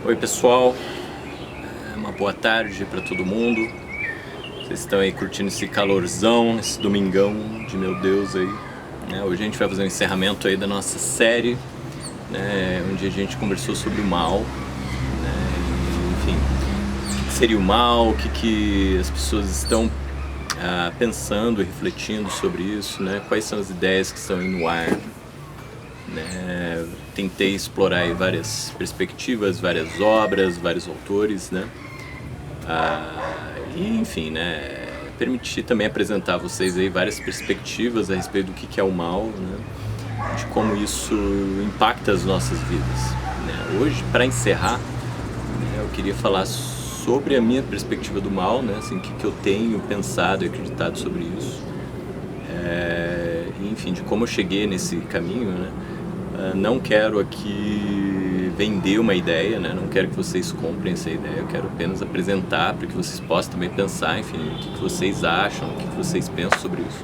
Oi pessoal, uma boa tarde para todo mundo. Vocês estão aí curtindo esse calorzão, esse domingão de meu Deus aí, né? Hoje a gente vai fazer um encerramento aí da nossa série, né? Onde a gente conversou sobre o mal, né? Enfim, o que seria o mal, o que as pessoas estão pensando e refletindo sobre isso, né? Quais são as ideias que estão aí no ar, né? Tentei explorar aí várias perspectivas, várias obras, vários autores, né? E enfim, né? Permitir também apresentar a vocês aí várias perspectivas a respeito do que é o mal, né? De como isso impacta as nossas vidas, né? Hoje, para encerrar, né, eu queria falar sobre a minha perspectiva do mal, né? Assim, o que eu tenho pensado e acreditado sobre isso, enfim, de como eu cheguei nesse caminho, né? Não quero aqui vender uma ideia, né? Não quero que vocês comprem essa ideia, eu quero apenas apresentar para que vocês possam também pensar, enfim, o que vocês acham, o que vocês pensam sobre isso.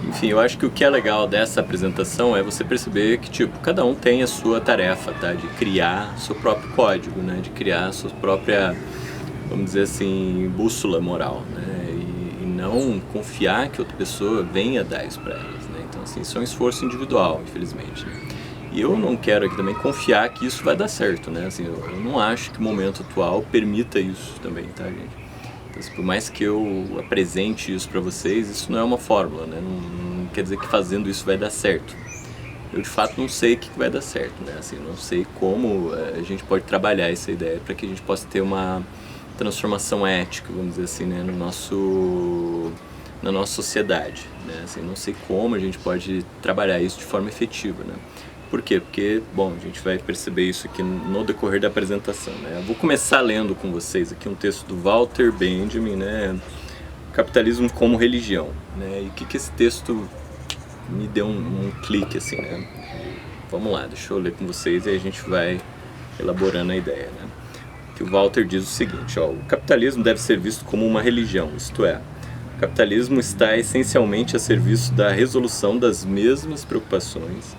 Enfim, eu acho que o que é legal dessa apresentação é você perceber que, tipo, cada um tem a sua tarefa, tá? De criar seu próprio código, né? De criar a sua própria, vamos dizer assim, bússola moral, né? E não confiar que outra pessoa venha dar isso para elas, né? Então, assim, isso é um esforço individual, infelizmente, né? E eu não quero aqui também confiar que isso vai dar certo, né? Assim, eu não acho que o momento atual permita isso também, tá, gente? Então, assim, por mais que eu apresente isso para vocês, isso não é uma fórmula, né? Não quer dizer que fazendo isso vai dar certo. Eu, de fato, não sei o que vai dar certo, né? Assim, não sei como a gente pode trabalhar essa ideia para que a gente possa ter uma transformação ética, vamos dizer assim, né, na nossa sociedade, né? Assim, não sei como a gente pode trabalhar isso de forma efetiva, né? Por quê? Porque, bom, a gente vai perceber isso aqui no decorrer da apresentação, né? Eu vou começar lendo com vocês aqui um texto do Walter Benjamin, né? Capitalismo como religião, né? E o que esse texto me deu um clique, assim, né? Vamos lá, deixa eu ler com vocês e aí a gente vai elaborando a ideia, né? Que o Walter diz o seguinte, ó: o capitalismo deve ser visto como uma religião, isto é, o capitalismo está essencialmente a serviço da resolução das mesmas preocupações,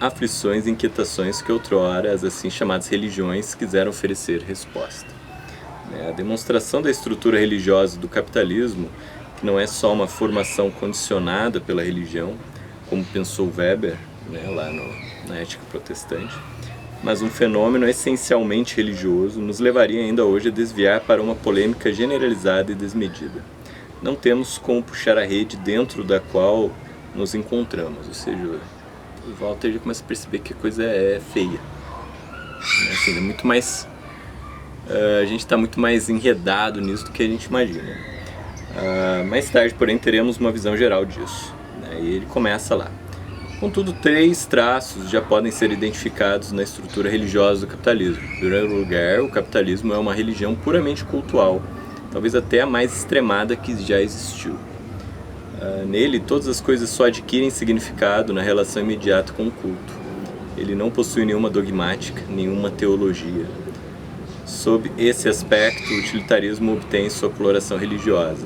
aflições e inquietações que outrora as assim chamadas religiões quiseram oferecer resposta. A demonstração da estrutura religiosa do capitalismo, que não é só uma formação condicionada pela religião, como pensou Weber, né, lá na Ética Protestante, mas um fenômeno essencialmente religioso, nos levaria ainda hoje a desviar para uma polêmica generalizada e desmedida. Não temos como puxar a rede dentro da qual nos encontramos, ou seja, o Walter já começa a perceber que a coisa é feia. Assim, é muito mais, a gente está muito mais enredado nisso do que a gente imagina. Mais tarde, porém, teremos uma visão geral disso, né? E ele começa lá. Contudo, 3 traços já podem ser identificados na estrutura religiosa do capitalismo. Em primeiro lugar, o capitalismo é uma religião puramente cultual, talvez até a mais extremada que já existiu. Nele, todas as coisas só adquirem significado na relação imediata com o culto. Ele não possui nenhuma dogmática, nenhuma teologia. Sob esse aspecto, o utilitarismo obtém sua coloração religiosa.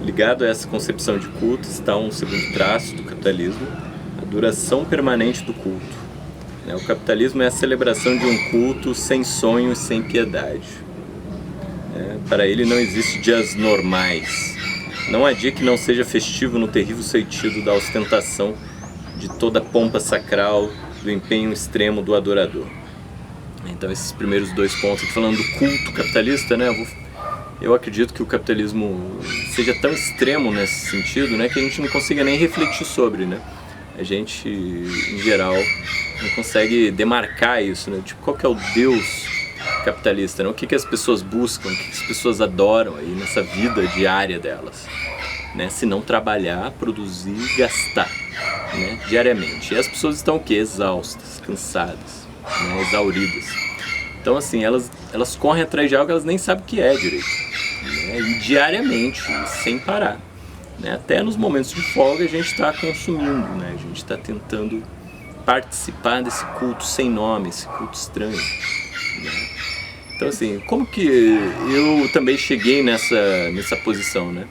Ligado a essa concepção de culto está um segundo traço do capitalismo, a duração permanente do culto. O capitalismo é a celebração de um culto sem sonho e sem piedade. Para ele não existe dias normais. Não há dia que não seja festivo no terrível sentido da ostentação, de toda a pompa sacral, do empenho extremo do adorador. Então esses primeiros 2 pontos aqui, falando do culto capitalista, né, eu acredito que o capitalismo seja tão extremo nesse sentido, né, que a gente não consiga nem refletir sobre, né? A gente, em geral, não consegue demarcar isso, né? Tipo, qual que é o Deus capitalista, né? O que as pessoas buscam, o que as pessoas adoram aí nessa vida diária delas, né? Se não trabalhar, produzir e gastar, né? Diariamente. E as pessoas estão o quê? Exaustas, cansadas, né? Exauridas. Então, assim, elas correm atrás de algo que elas nem sabem o que é direito, né? E diariamente, sem parar, né? Até nos momentos de folga a gente está consumindo, né? A gente está tentando participar desse culto sem nome, esse culto estranho, né? Então, assim, como que eu também cheguei nessa posição, né?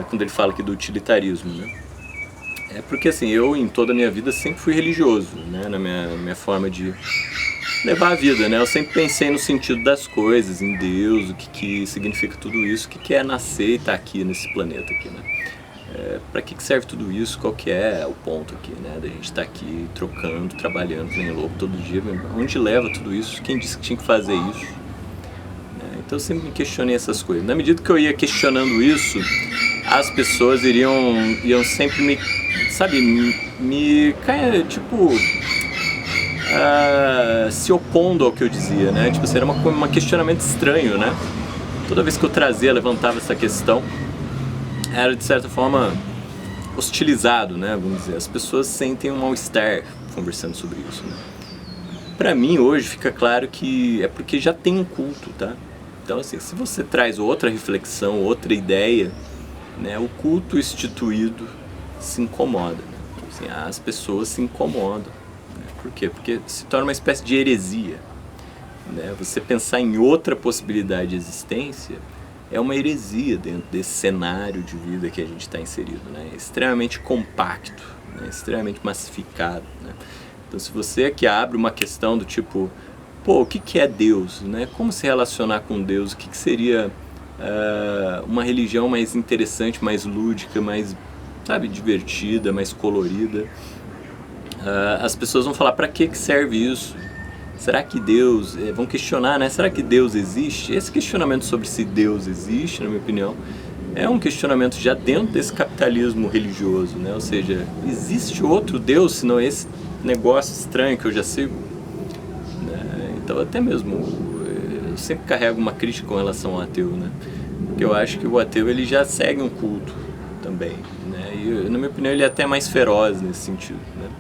Quando ele fala aqui do utilitarismo, né? É porque assim, eu em toda a minha vida sempre fui religioso, né, na minha forma de levar a vida, né? Eu sempre pensei no sentido das coisas, em Deus, o que significa tudo isso, o que é nascer e estar aqui nesse planeta aqui, né? Para que serve tudo isso, qual que é o ponto aqui, né? Da gente estar aqui trocando, trabalhando que nem louco todo dia, onde leva tudo isso, quem disse que tinha que fazer isso? Né? Então eu sempre me questionei essas coisas. Na medida que eu ia questionando isso, as pessoas iam sempre me, sabe, tipo, se opondo ao que eu dizia, né? Tipo, assim, era um questionamento estranho, né? Toda vez que eu levantava essa questão, era de certa forma hostilizado, né? Vamos dizer, as pessoas sentem um mal-estar conversando sobre isso, né? Pra mim hoje fica claro que é porque já tem um culto, tá? Então assim, se você traz outra reflexão, outra ideia, né? O culto instituído se incomoda, né? Assim, as pessoas se incomodam, né? Por quê? Porque se torna uma espécie de heresia, né? Você pensar em outra possibilidade de existência é uma heresia dentro desse cenário de vida que a gente está inserido, né? É extremamente compacto, né? Extremamente massificado, né? Então, se você aqui abre uma questão do tipo, pô, o que é Deus, né? Como se relacionar com Deus? O que seria uma religião mais interessante, mais lúdica, mais, sabe, divertida, mais colorida? As pessoas vão falar, para que serve isso? Será que Deus... vão questionar, né? Será que Deus existe? Esse questionamento sobre se Deus existe, na minha opinião, é um questionamento já dentro desse capitalismo religioso, né? Ou seja, existe outro Deus, senão esse negócio estranho que eu já sigo? Né? Então, até mesmo, eu sempre carrego uma crítica com relação ao ateu, né? Porque eu acho que o ateu, ele já segue um culto também, né? E, na minha opinião, ele é até mais feroz nesse sentido, né?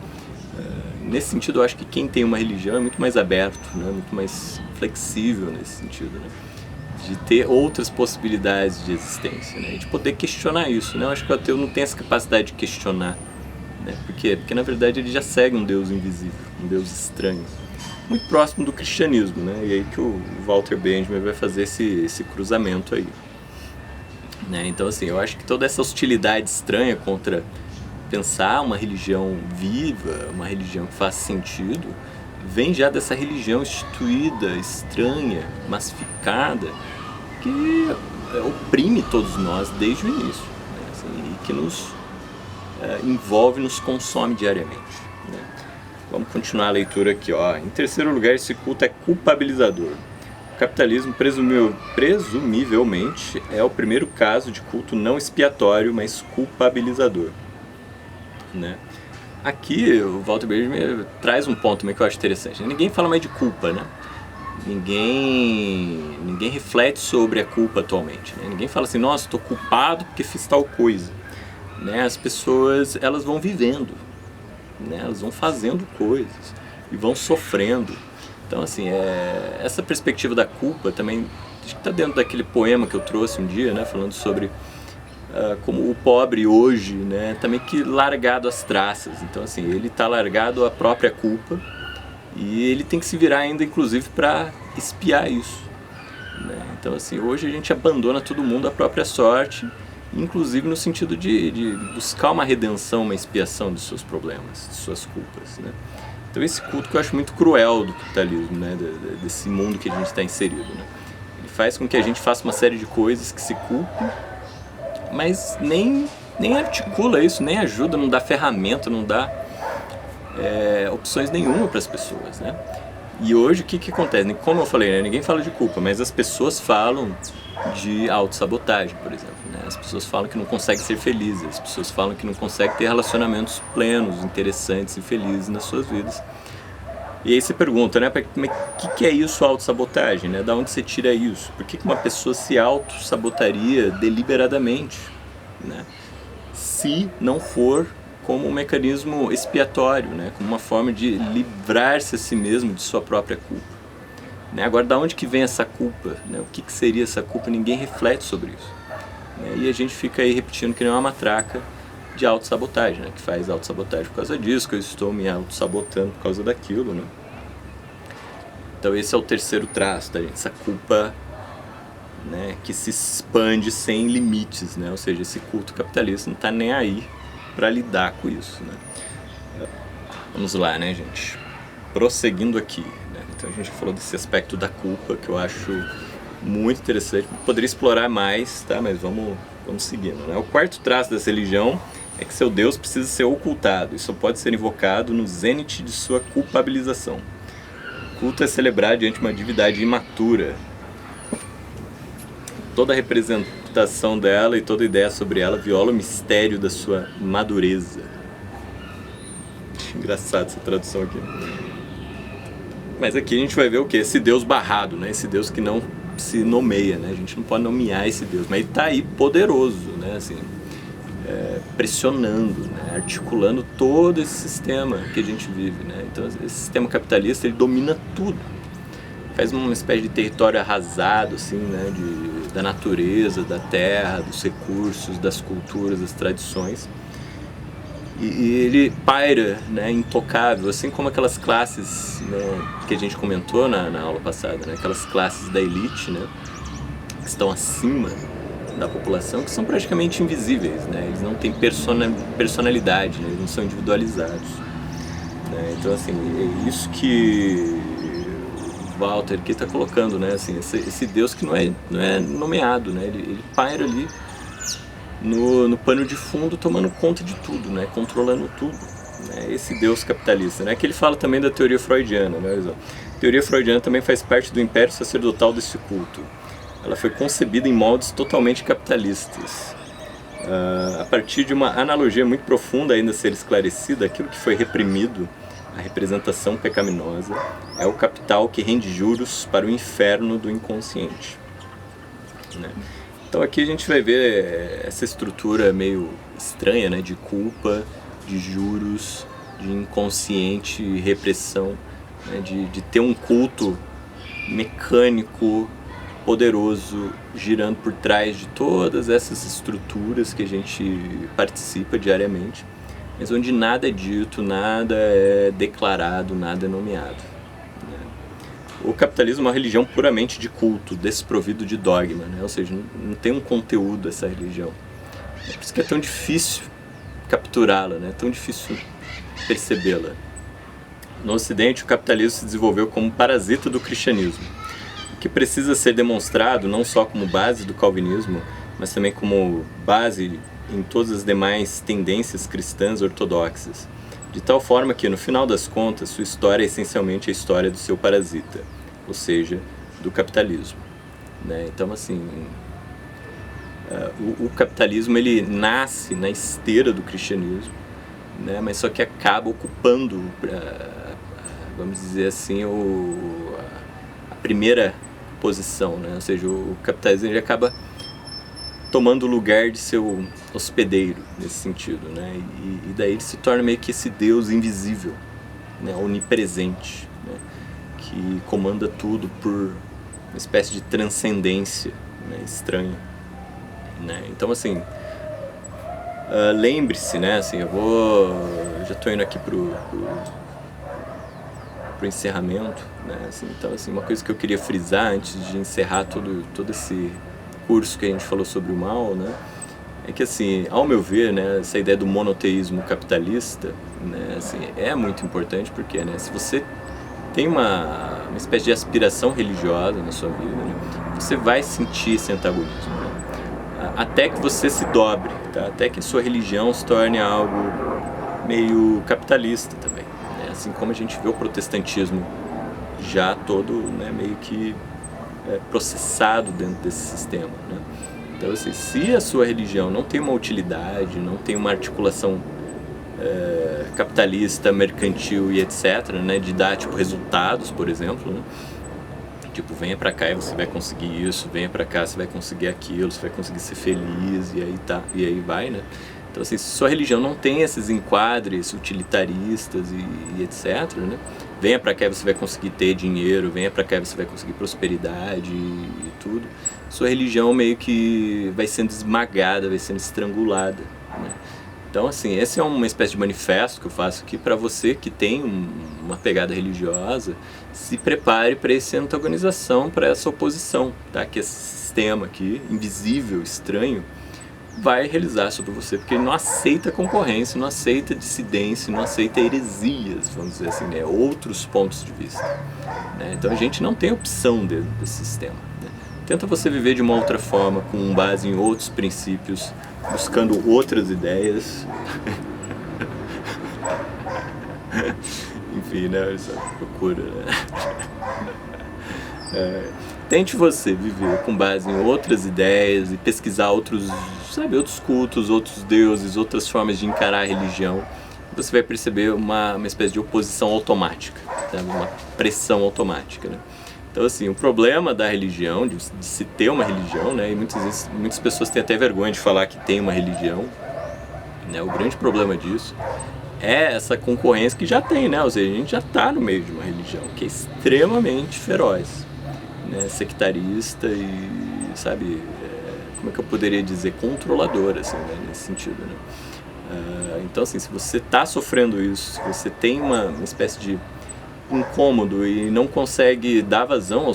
Nesse sentido, eu acho que quem tem uma religião é muito mais aberto, né? Muito mais flexível nesse sentido, né? De ter outras possibilidades de existência, né? De poder questionar isso, né? Eu acho que o ateu não tem essa capacidade de questionar, né? Por quê? Porque na verdade ele já segue um Deus invisível, um Deus estranho, muito próximo do cristianismo, né? E aí que o Walter Benjamin vai fazer esse cruzamento aí, né? Então assim, eu acho que toda essa hostilidade estranha contra pensar uma religião viva, uma religião que faz sentido, vem já dessa religião instituída, estranha, massificada, que oprime todos nós desde o início, né? Assim, e que nos envolve, nos consome diariamente, né? Vamos continuar a leitura aqui, ó. Em terceiro lugar, esse culto é culpabilizador. O capitalismo presumivelmente é o primeiro caso de culto não expiatório, mas culpabilizador, né? Aqui o Walter Benjamin traz um ponto também que eu acho interessante. Ninguém fala mais de culpa, né? Ninguém reflete sobre a culpa atualmente, né? Ninguém fala assim, nossa, estou culpado porque fiz tal coisa, né? As pessoas, elas vão vivendo, né? Elas vão fazendo coisas e vão sofrendo. Então assim, essa perspectiva da culpa também está dentro daquele poema que eu trouxe um dia, né? Falando sobre como o pobre hoje, né, também que largado às traças. Então assim, ele está largado à própria culpa e ele tem que se virar ainda, inclusive, para espiar isso, né? Então assim, hoje a gente abandona todo mundo à própria sorte, inclusive no sentido de buscar uma redenção, uma expiação dos seus problemas, de suas culpas, né? Então esse culto que eu acho muito cruel do capitalismo, né, desse mundo que a gente está inserido, né? Ele faz com que a gente faça uma série de coisas que se culpem, mas nem articula isso, nem ajuda, não dá ferramenta, não dá opções nenhuma para as pessoas, né? E hoje o que acontece? Como eu falei, né? Ninguém fala de culpa, mas as pessoas falam de autossabotagem, por exemplo, né? As pessoas falam que não conseguem ser felizes, as pessoas falam que não conseguem ter relacionamentos plenos, interessantes e felizes nas suas vidas. E aí você pergunta, né, o que é isso, autossabotagem, né? Da onde você tira isso? Por que uma pessoa se auto-sabotaria deliberadamente, né? Se não for como um mecanismo expiatório, né? Como uma forma de livrar-se a si mesmo de sua própria culpa, né? Agora, da onde que vem essa culpa, né? O que seria essa culpa? Ninguém reflete sobre isso, né? E a gente fica aí repetindo que nem uma matraca de autossabotagem, né? Que faz autossabotagem por causa disso, que eu estou me autossabotando por causa daquilo, né? Então esse é o terceiro traço da gente, essa culpa, né, que se expande sem limites, né? Ou seja, esse culto capitalista não está nem aí para lidar com isso, né? Vamos lá, né, gente? Prosseguindo aqui, né? Então a gente falou desse aspecto da culpa que eu acho muito interessante. Poderia explorar mais, tá? Mas vamos seguindo, né? O quarto traço dessa religião é que seu Deus precisa ser ocultado e só pode ser invocado no zênite de sua culpabilização. O culto é celebrar diante de uma divindade imatura. Toda a representação dela e toda ideia sobre ela viola o mistério da sua madureza. Engraçado essa tradução aqui. Mas aqui a gente vai ver o que? Esse Deus barrado, né? Esse Deus que não se nomeia, né? A gente não pode nomear esse Deus, mas ele está aí poderoso, né? Assim, pressionando, né? Articulando todo esse sistema que a gente vive, né? Então esse sistema capitalista, ele domina tudo, faz uma espécie de território arrasado, assim, né? Da natureza, da terra, dos recursos, das culturas, das tradições, e ele paira, né? Intocável, assim como aquelas classes, né? Que a gente comentou na aula passada, né? Aquelas classes da elite, né? Que estão acima da população, que são praticamente invisíveis, né? Eles não têm personalidade, né? Eles não são individualizados, né? Então, assim, é isso que o Walter aqui está colocando, né? Assim, esse Deus que não é nomeado, né? Ele paira ali no pano de fundo, tomando conta de tudo, né? Controlando tudo, né? Esse Deus capitalista, né? Que ele fala também da teoria freudiana, né? A teoria freudiana também faz parte do império sacerdotal desse culto. Ela foi concebida em moldes totalmente capitalistas. A partir de uma analogia muito profunda ainda a ser esclarecida, aquilo que foi reprimido, a representação pecaminosa, é o capital que rende juros para o inferno do inconsciente, né? Então aqui a gente vai ver essa estrutura meio estranha, né? De culpa, de juros, de inconsciente repressão, né? De ter um culto mecânico, poderoso, girando por trás de todas essas estruturas que a gente participa diariamente, mas onde nada é dito, nada é declarado, nada é nomeado, né? O capitalismo é uma religião puramente de culto, desprovido de dogma, né? Ou seja, não tem um conteúdo essa religião. É por isso que é tão difícil capturá-la, né? É tão difícil percebê-la. No Ocidente, o capitalismo se desenvolveu como parasita do cristianismo, que precisa ser demonstrado não só como base do calvinismo, mas também como base em todas as demais tendências cristãs ortodoxas, de tal forma que, no final das contas, sua história é essencialmente a história do seu parasita, ou seja, do capitalismo, né? Então, assim, o capitalismo, ele nasce na esteira do cristianismo, né? Mas só que acaba ocupando, vamos dizer assim, a primeira posição, né? Ou seja, o capitalismo, ele acaba tomando o lugar de seu hospedeiro nesse sentido, né? E daí ele se torna meio que esse Deus invisível, né? Onipresente, né? Que comanda tudo por uma espécie de transcendência, né? Estranha, né? Então, assim, lembre-se, né? Assim, já estou indo aqui pro encerramento, né? Assim, então, assim, uma coisa que eu queria frisar antes de encerrar todo esse curso que a gente falou sobre o mal, né? É que, assim, ao meu ver, né, essa ideia do monoteísmo capitalista, né, assim, é muito importante porque, né, se você tem uma espécie de aspiração religiosa na sua vida, né, você vai sentir esse antagonismo, né? Até que você se dobre, tá? Até que a sua religião se torne algo meio capitalista também, né? Assim como a gente vê o protestantismo já todo, né, meio que processado dentro desse sistema, né? Então, assim, se a sua religião não tem uma utilidade, não tem uma articulação capitalista, mercantil e etc., né, de dar, tipo, resultados, por exemplo, né? Tipo, venha pra cá e você vai conseguir isso, venha pra cá você vai conseguir aquilo, você vai conseguir ser feliz, e aí tá, e aí vai, né? Então, assim, se sua religião não tem esses enquadres utilitaristas e etc., né? Venha pra cá e você vai conseguir ter dinheiro, venha pra cá e você vai conseguir prosperidade e tudo. Sua religião meio que vai sendo esmagada, vai sendo estrangulada, né? Então, assim, esse é uma espécie de manifesto que eu faço aqui para você que tem uma pegada religiosa, se prepare para essa antagonização, para essa oposição, tá? Que esse sistema aqui, invisível, estranho, vai realizar sobre você, porque ele não aceita concorrência, não aceita dissidência, não aceita heresias, vamos dizer assim, né? Outros pontos de vista, né? Então a gente não tem opção dentro desse sistema, né? Tenta você viver de uma outra forma, com base em outros princípios, buscando outras ideias. Enfim, né? Essa procura, né? Tente você viver com base em outras ideias e pesquisar outros cultos, outros deuses, outras formas de encarar a religião. Você vai perceber uma espécie de oposição automática, sabe? Uma pressão automática, né? Então, assim, o problema da religião, de se ter uma religião, né? E muitas pessoas têm até vergonha de falar que tem uma religião, né? O grande problema disso é essa concorrência que já tem, né? Ou seja, a gente já está no meio de uma religião que é extremamente feroz, né? Sectarista e, sabe, como é que eu poderia dizer, controladora, assim, né? Nesse sentido, né? Então, assim, se você está sofrendo isso, se você tem uma espécie de incômodo e não consegue dar vazão ao a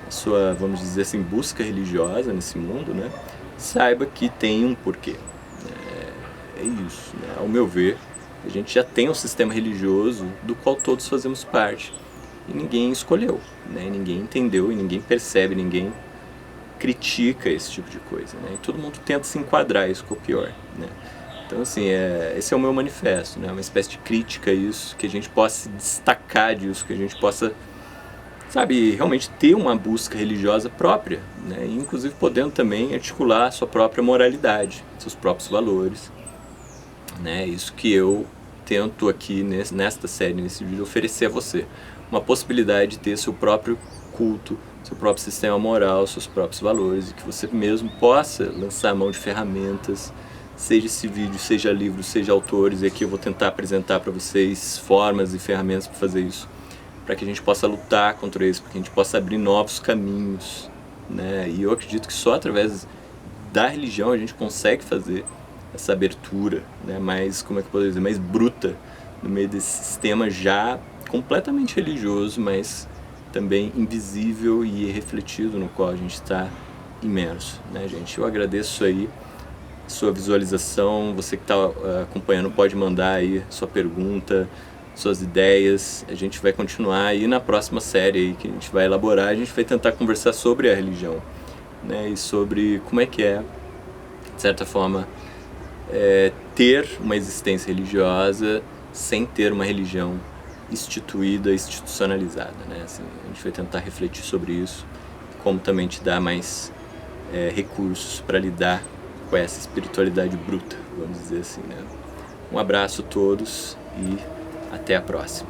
sua, vamos dizer assim, busca religiosa nesse mundo, né? Saiba que tem um porquê. É isso, né? Ao meu ver, a gente já tem um sistema religioso do qual todos fazemos parte e ninguém escolheu, né? Ninguém entendeu e ninguém percebe, ninguém critica esse tipo de coisa, né? E todo mundo tenta se enquadrar, isso que é o pior, né? Então, assim, esse é o meu manifesto, né? Uma espécie de crítica a isso, que a gente possa se destacar disso, que a gente possa, sabe, realmente ter uma busca religiosa própria, né? E, inclusive, podendo também articular a sua própria moralidade, seus próprios valores, né? Isso que eu tento aqui nesta série, nesse vídeo, oferecer a você. Uma possibilidade de ter seu próprio culto, seu próprio sistema moral, seus próprios valores, e que você mesmo possa lançar a mão de ferramentas, seja esse vídeo, seja livro, seja autores, e aqui eu vou tentar apresentar para vocês formas e ferramentas para fazer isso, para que a gente possa lutar contra isso, para que a gente possa abrir novos caminhos, né? E eu acredito que só através da religião a gente consegue fazer essa abertura, né? Mais, como é que eu posso dizer, mais bruta, no meio desse sistema já completamente religioso, mas também invisível e refletido, no qual a gente está imerso, né, gente? Eu agradeço aí sua visualização, você que está acompanhando pode mandar aí sua pergunta, suas ideias, a gente vai continuar aí na próxima série aí que a gente vai elaborar, a gente vai tentar conversar sobre a religião, né, e sobre como é que é, de certa forma, ter uma existência religiosa sem ter uma religião instituída, institucionalizada, né? Assim, a gente vai tentar refletir sobre isso, como também te dar mais recursos para lidar com essa espiritualidade bruta, vamos dizer assim, né? Um abraço a todos e até a próxima.